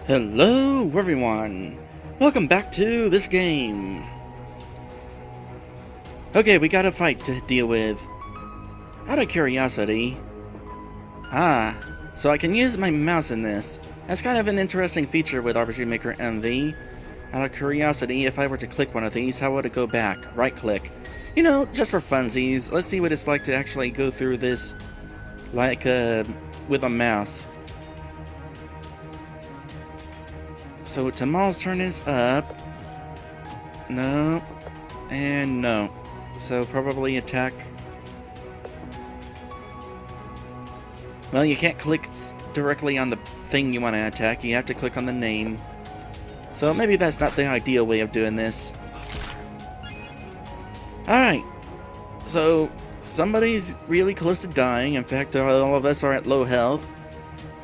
Hello everyone! Welcome back to this game! Okay, we got a fight to deal with. Out of curiosity... so I can use my mouse in this. That's kind of an interesting feature with RPG Maker MV. Out of curiosity, if I were to click one of these, how would it go back? Right click. You know, just for funsies, let's see what it's like to actually go through this like with a mouse. So Tamal's turn is up. No. And no. So probably attack. Well, you can't click directly on the thing you want to attack. You have to click on the name. So maybe that's not the ideal way of doing this. Alright. So somebody's really close to dying. In fact, all of us are at low health.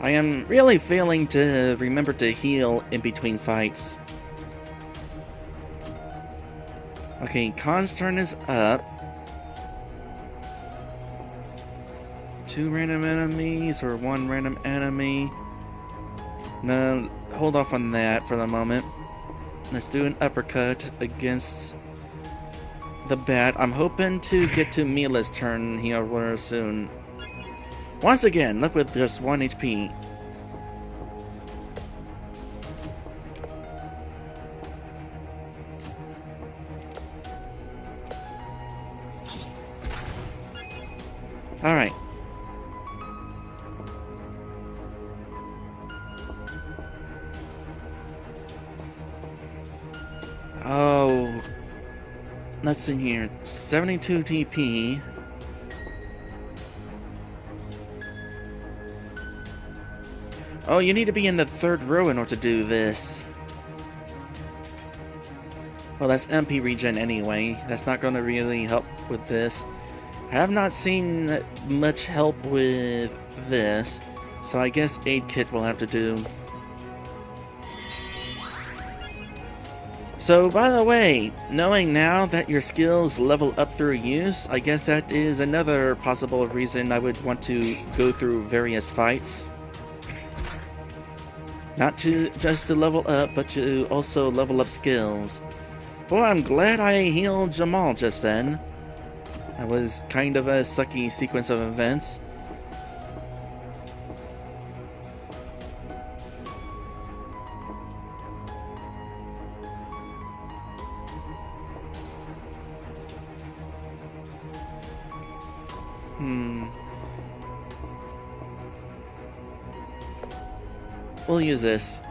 I am really failing to remember to heal in between fights. Okay, Khan's turn is up. 2 random enemies or 1 random enemy. No, hold off on that for the moment. Let's do an uppercut against the bat. I'm hoping to get to Mila's turn here soon. Once again, left with just 1 HP. Alright. Oh. Let's see here. 72 TP. Oh, you need to be in the 3rd row in order to do this. Well, that's MP regen anyway. That's not going to really help with this. I have not seen much help with this, so I guess aid kit will have to do. So, by the way, knowing now that your skills level up through use, I guess that is another possible reason I would want to go through various fights. Not just to level up, but to also level up skills. Boy, I'm glad I healed Jamal just then. That was kind of a sucky sequence of events. We'll use this.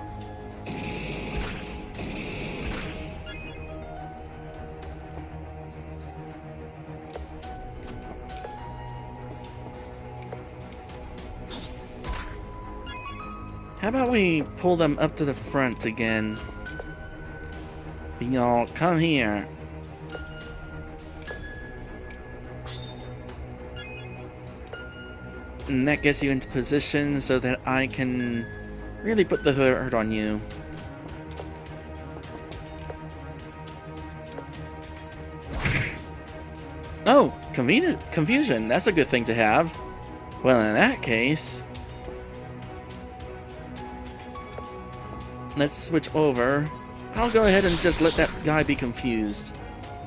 How about we pull them up to the front again? Y'all, come here. And that gets you into position so that I can really put the hurt on you. Oh, confusion. That's a good thing to have. Well, in that case, let's switch over. I'll go ahead and just let that guy be confused.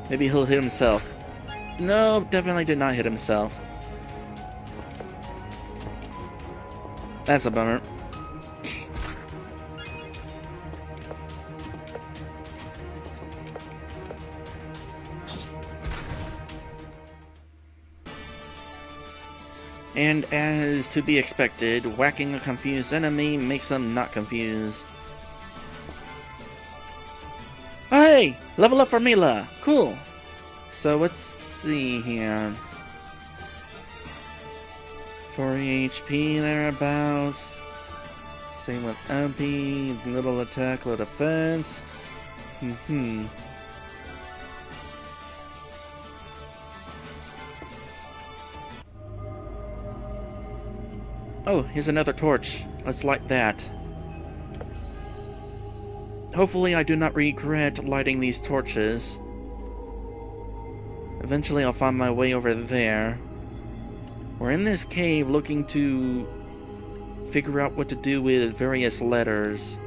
Maybe he'll hit himself. No, definitely did not hit himself. That's a bummer. And as to be expected, whacking a confused enemy makes them not confused. Oh, hey! Level up for Mila! Cool! So let's see here. 40 HP thereabouts. Same with MP, little attack, little defense. Oh, here's another torch. Let's light that. Hopefully I do not regret lighting these torches. Eventually I'll find my way over there. We're in this cave looking to figure out what to do with various letters.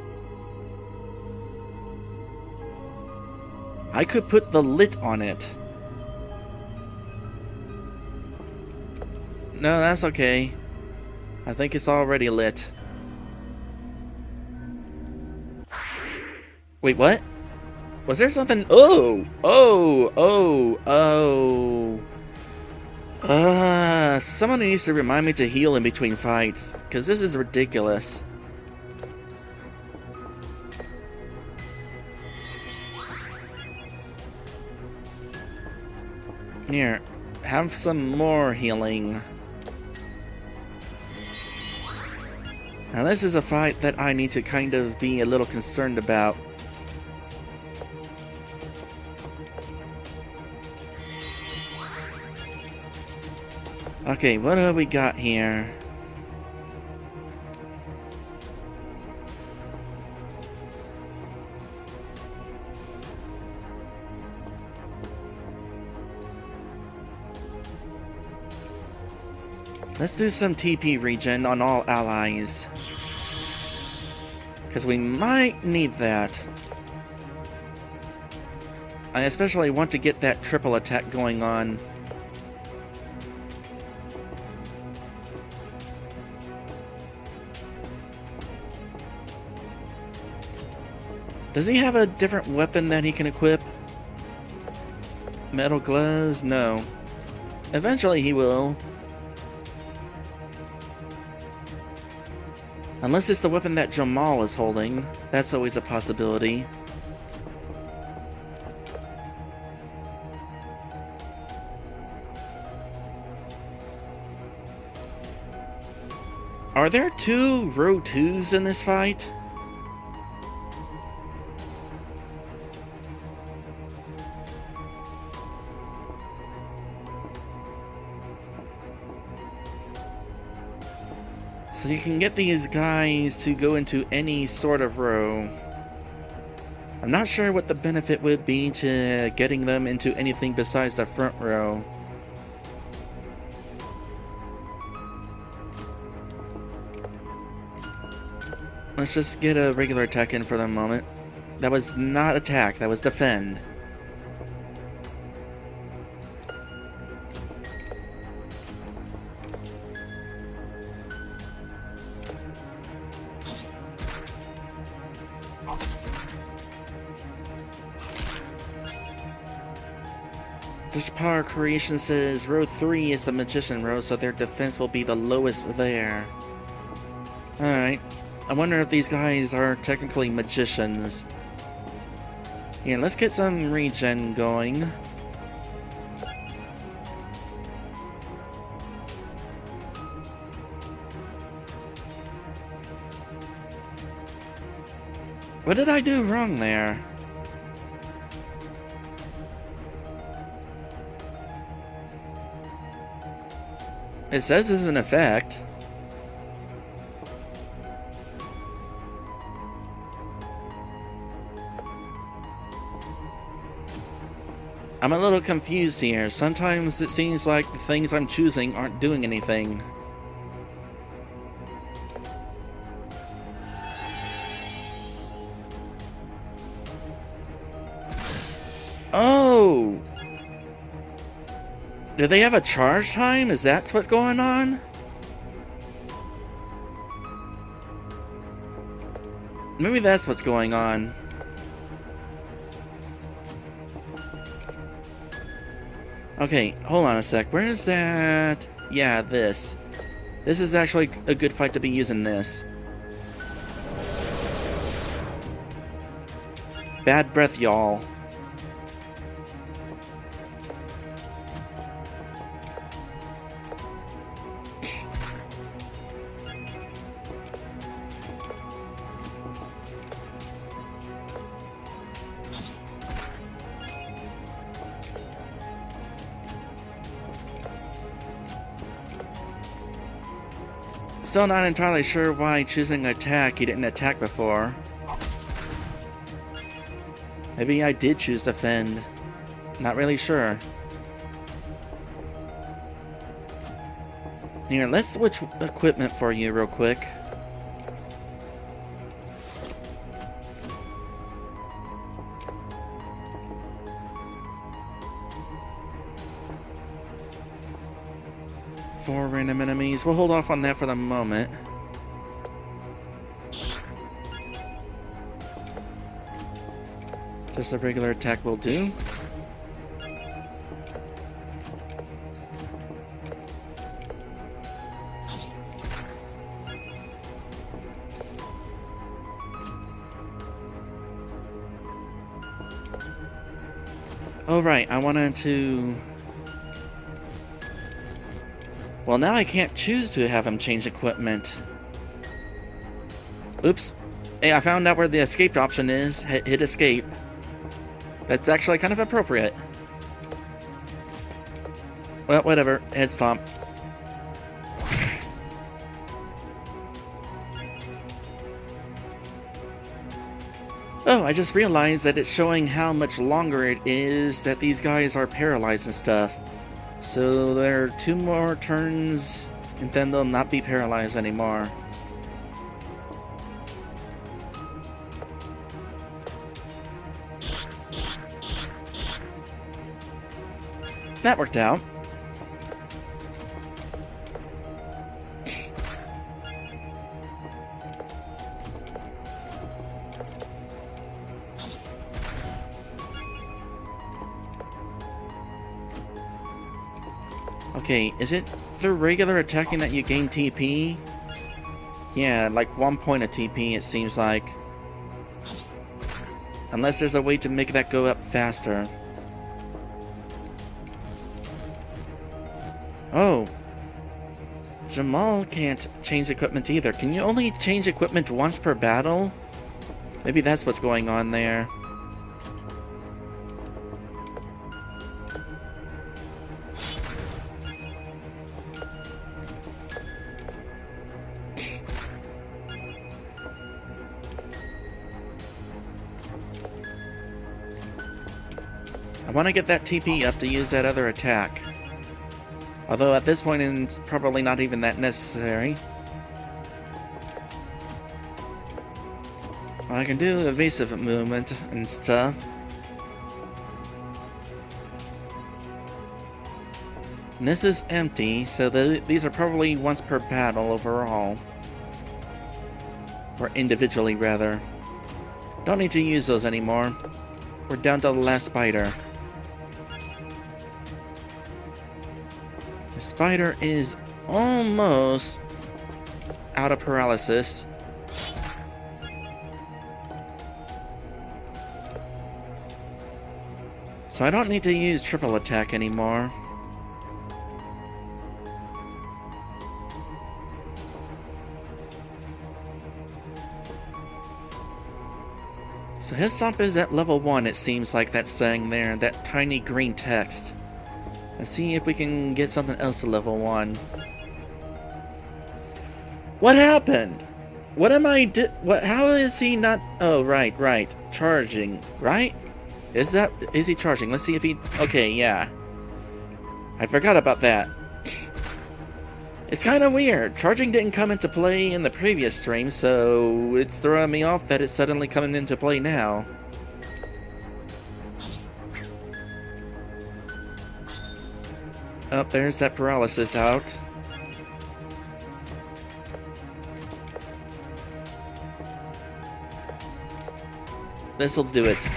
I could put the lit on it. No, that's okay. I think it's already lit. Wait, what? Was there something? Oh! Oh! Oh! Oh! Someone needs to remind me to heal in between fights, because this is ridiculous. Here, have some more healing. Now this is a fight that I need to kind of be a little concerned about. Okay, what do we got here? Let's do some TP regen on all allies. Because we might need that. I especially want to get that triple attack going on. Does he have a different weapon that he can equip? Metal gloves? No. Eventually he will. Unless it's the weapon that Jamal is holding. That's always a possibility. Are there two row 2s in this fight? So you can get these guys to go into any sort of row. I'm not sure what the benefit would be to getting them into anything besides the front row. Let's just get a regular attack in for the moment. That was not attack, that was defend. This Power Creation says row 3 is the Magician row, so their defense will be the lowest there. Alright. I wonder if these guys are technically magicians. Yeah, let's get some regen going. What did I do wrong there? It says it's an effect. I'm a little confused here. Sometimes it seems like the things I'm choosing aren't doing anything. Oh! Do they have a charge time? Is that what's going on? Maybe that's what's going on. Okay, hold on a sec. Where is that? Yeah, this. This is actually a good fight to be using this. Bad breath, y'all. Still not entirely sure why choosing attack he didn't attack before. Maybe I did choose defend. Not really sure. Here, let's switch equipment for you real quick. 4 random enemies. We'll hold off on that for the moment. Just a regular attack will do. Oh right, I wanted to... Well, now I can't choose to have him change equipment. Oops. Hey, I found out where the escape option is. Hit escape. That's actually kind of appropriate. Well, whatever. Head stomp. Oh, I just realized that it's showing how much longer it is that these guys are paralyzed and stuff. So there are 2 more turns, and then they'll not be paralyzed anymore. That worked out. Okay, is it the regular attacking that you gain TP? Yeah, like 1 point of TP it seems like. Unless there's a way to make that go up faster. Oh. Jamal can't change equipment either. Can you only change equipment once per battle? Maybe that's what's going on there. I want to get that TP up to use that other attack. Although at this point it's probably not even that necessary. I can do evasive movement and stuff. And this is empty, so these are probably once per battle overall. Or individually, rather. Don't need to use those anymore. We're down to the last spider. The spider is almost out of paralysis. So I don't need to use triple attack anymore. So his stomp is at level 1, it seems like that's saying there, that tiny green text. Let's see if we can get something else to level 1. What happened? What am I how is he not... Oh, right. Charging, right? Is he charging? Let's see if he... Okay, yeah. I forgot about that. It's kind of weird. Charging didn't come into play in the previous stream, so it's throwing me off that it's suddenly coming into play now. Oh, there's that paralysis out. This'll do it.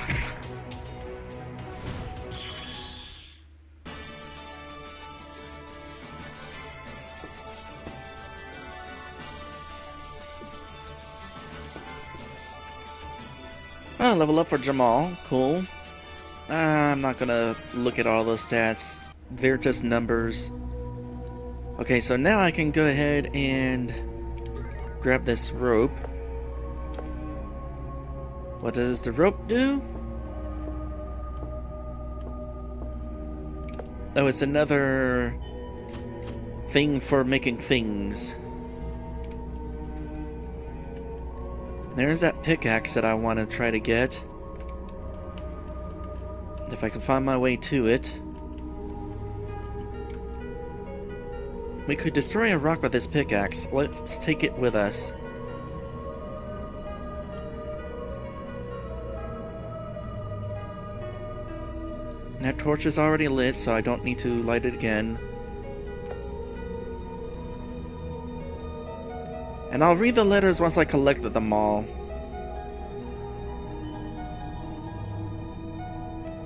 Oh, level up for Jamal. Cool. I'm not gonna look at all those stats. They're just numbers. Okay, so now I can go ahead and grab this rope. What does the rope do? Oh, it's another thing for making things. There's that pickaxe that I want to try to get. If I can find my way to it. We could destroy a rock with this pickaxe. Let's take it with us. That torch is already lit, so I don't need to light it again. And I'll read the letters once I collected them all.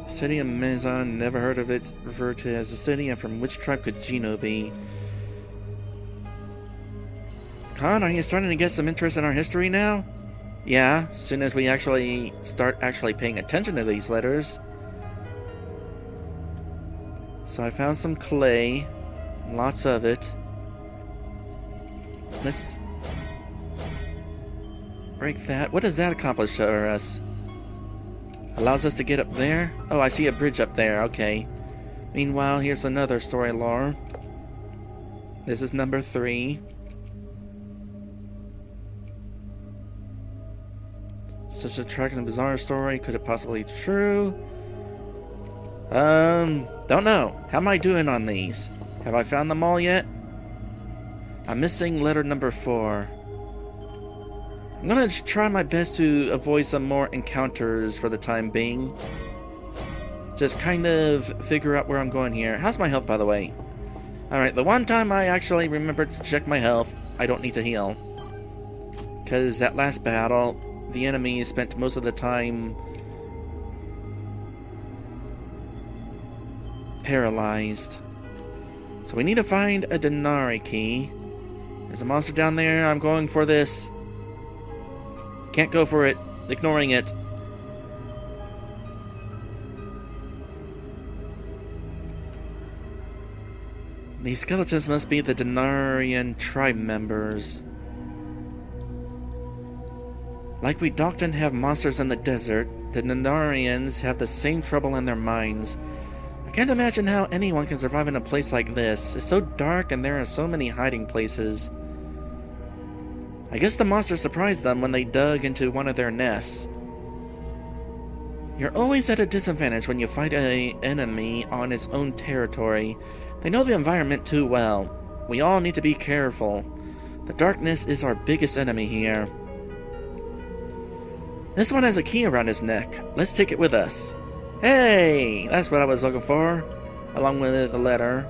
City of Mizan, never heard of it, referred to as a city, and from which tribe could Gino be? Khan, are you starting to get some interest in our history now? Yeah, as soon as we start paying attention to these letters. So I found some clay, lots of it. Let's break that. What does that accomplish for us? Allows us to get up there? Oh, I see a bridge up there, okay. Meanwhile, here's another story lore. This is number 3. Such a tragic and bizarre story. Could it possibly be true? Don't know. How am I doing on these? Have I found them all yet? I'm missing letter number 4. I'm gonna try my best to avoid some more encounters for the time being. Just kind of figure out where I'm going here. How's my health, by the way? Alright, the one time I actually remembered to check my health, I don't need to heal. Because that last battle, the enemy spent most of the time paralyzed. So we need to find a Denari key. There's a monster down there. I'm going for this. Can't go for it. Ignoring it. These skeletons must be the Denarian tribe members. Like we often have monsters in the desert, the Denarians have the same trouble in their minds. I can't imagine how anyone can survive in a place like this. It's so dark and there are so many hiding places. I guess the monster surprised them when they dug into one of their nests. You're always at a disadvantage when you fight an enemy on its own territory. They know the environment too well. We all need to be careful. The darkness is our biggest enemy here. This one has a key around his neck. Let's take it with us. Hey! That's what I was looking for. Along with the letter.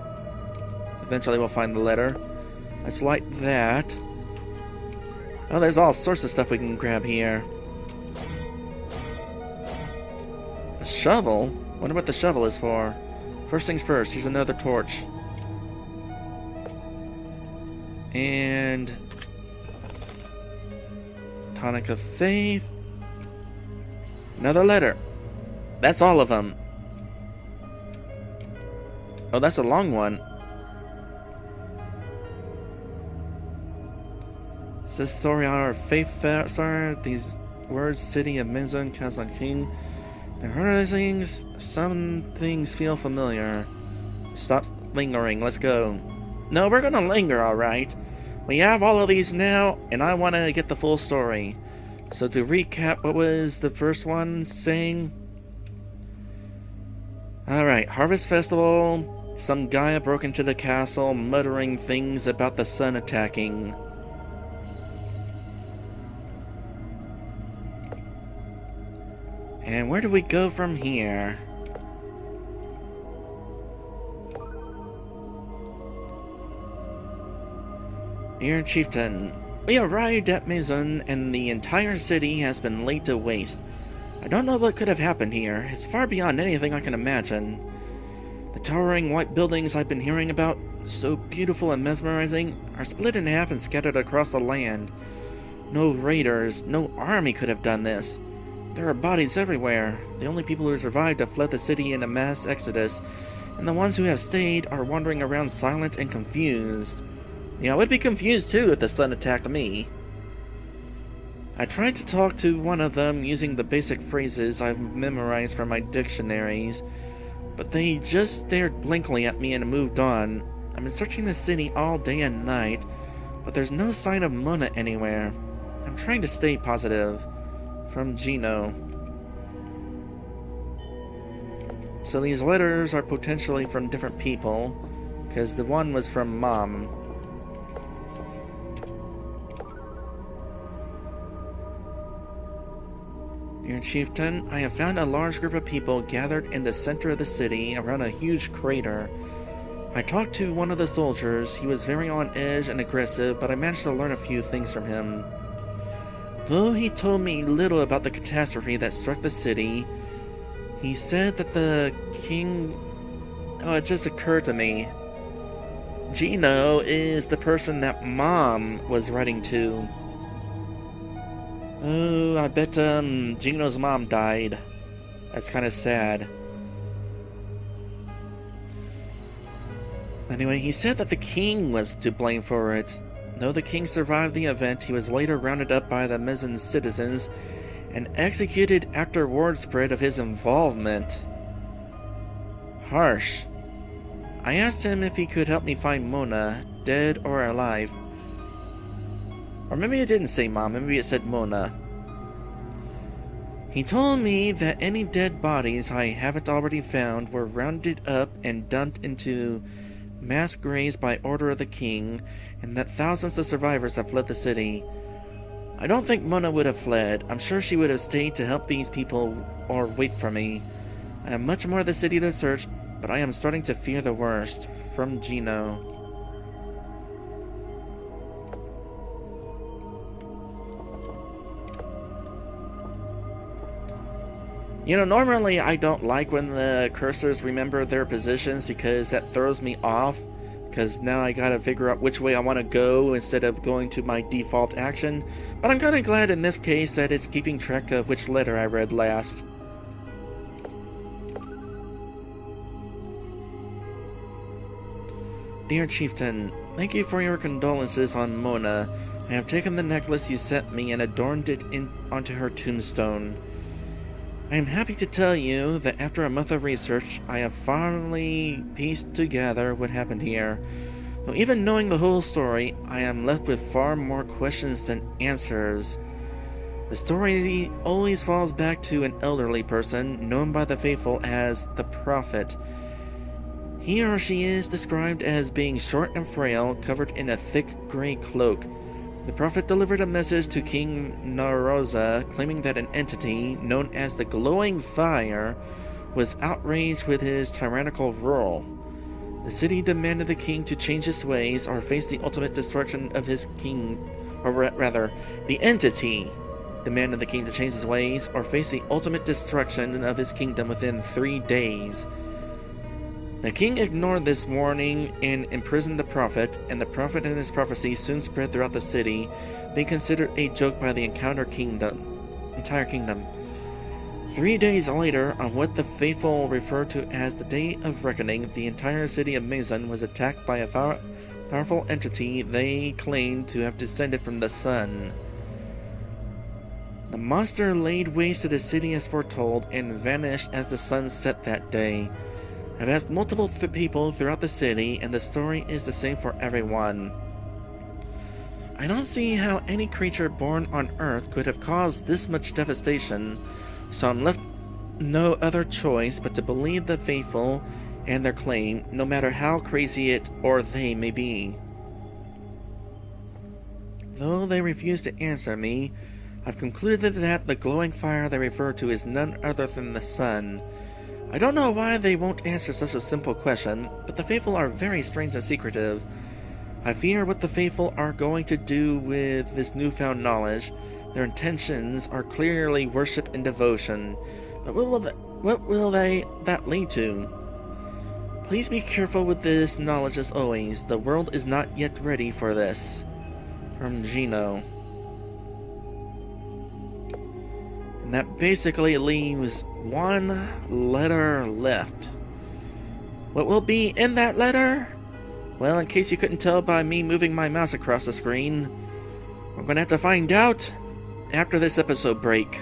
Eventually we'll find the letter. Let's light that. Oh, there's all sorts of stuff we can grab here. A shovel? Wonder what the shovel is for. First things first, here's another torch. And tonic of faith. Another letter. That's all of them. Oh, that's a long one. Is this story on our faith star? These words, city of Mizan, Kazan King. I've heard of these things. Some things feel familiar. Stop lingering. Let's go. No, we're gonna linger, alright. We have all of these now, and I want to get the full story. So to recap, what was the first one saying? Alright, Harvest Festival. Some guy broke into the castle, muttering things about the sun attacking. And where do we go from here? Dear Chieftain, we arrived at Mizan and the entire city has been laid to waste. I don't know what could have happened here. It's far beyond anything I can imagine. The towering white buildings I've been hearing about, so beautiful and mesmerizing, are split in half and scattered across the land. No raiders, no army could have done this. There are bodies everywhere. The only people who survived have fled the city in a mass exodus, and the ones who have stayed are wandering around silent and confused. Yeah, I would be confused too if the sun attacked me. I tried to talk to one of them using the basic phrases I've memorized from my dictionaries, but they just stared blankly at me and moved on. I've been searching the city all day and night, but there's no sign of Mona anywhere. I'm trying to stay positive. From Gino. So these letters are potentially from different people, because the one was from Mom. Dear Chieftain, I have found a large group of people gathered in the center of the city around a huge crater. I talked to one of the soldiers. He was very on edge and aggressive, but I managed to learn a few things from him. Though he told me little about the catastrophe that struck the city, he said that the king... Oh, it just occurred to me. Gino is the person that Mom was writing to. Oh, I bet Gino's mom died. That's kind of sad. Anyway, he said that the king was to blame for it. Though the king survived the event, he was later rounded up by the Mizzen citizens and executed after word spread of his involvement. Harsh. I asked him if he could help me find Mona, dead or alive. Or maybe it didn't say Mom, maybe it said Mona. He told me that any dead bodies I haven't already found were rounded up and dumped into mass graves by order of the king, and that thousands of survivors have fled the city. I don't think Mona would have fled. I'm sure she would have stayed to help these people or wait for me. I have much more of the city to search, but I am starting to fear the worst. From Gino. You know, normally I don't like when the cursors remember their positions because that throws me off. Because now I gotta figure out which way I want to go instead of going to my default action. But I'm kinda glad in this case that it's keeping track of which letter I read last. Dear Chieftain, thank you for your condolences on Mona. I have taken the necklace you sent me and adorned it onto her tombstone. I am happy to tell you that after a month of research, I have finally pieced together what happened here. Though even knowing the whole story, I am left with far more questions than answers. The story always falls back to an elderly person, known by the faithful as the Prophet. He or she is described as being short and frail, covered in a thick gray cloak. The Prophet delivered a message to King Naroza, claiming that an entity, known as the Glowing Fire, was outraged with his tyrannical rule. The city demanded the king to change his ways or face the ultimate destruction of his king, or rather, the entity demanded the king to change his ways or face the ultimate destruction of his kingdom within 3 days. The king ignored this warning and imprisoned the prophet, and the prophet and his prophecy soon spread throughout the city, being considered a joke by the entire kingdom. 3 days later, on what the faithful refer to as the Day of Reckoning, the entire city of Mizzen was attacked by a powerful entity they claimed to have descended from the sun. The monster laid waste to the city as foretold and vanished as the sun set that day. I've asked multiple people throughout the city, and the story is the same for everyone. I don't see how any creature born on Earth could have caused this much devastation, so I'm left no other choice but to believe the faithful and their claim, no matter how crazy it or they may be. Though they refuse to answer me, I've concluded that the glowing fire they refer to is none other than the sun. I don't know why they won't answer such a simple question, but the faithful are very strange and secretive. I fear what the faithful are going to do with this newfound knowledge. Their intentions are clearly worship and devotion, but what will that lead to? Please be careful with this knowledge as always. The world is not yet ready for this. From Gino. And that basically leaves one letter left. What will be in that letter? Well, in case you couldn't tell by me moving my mouse across the screen, we're going to have to find out after this episode break.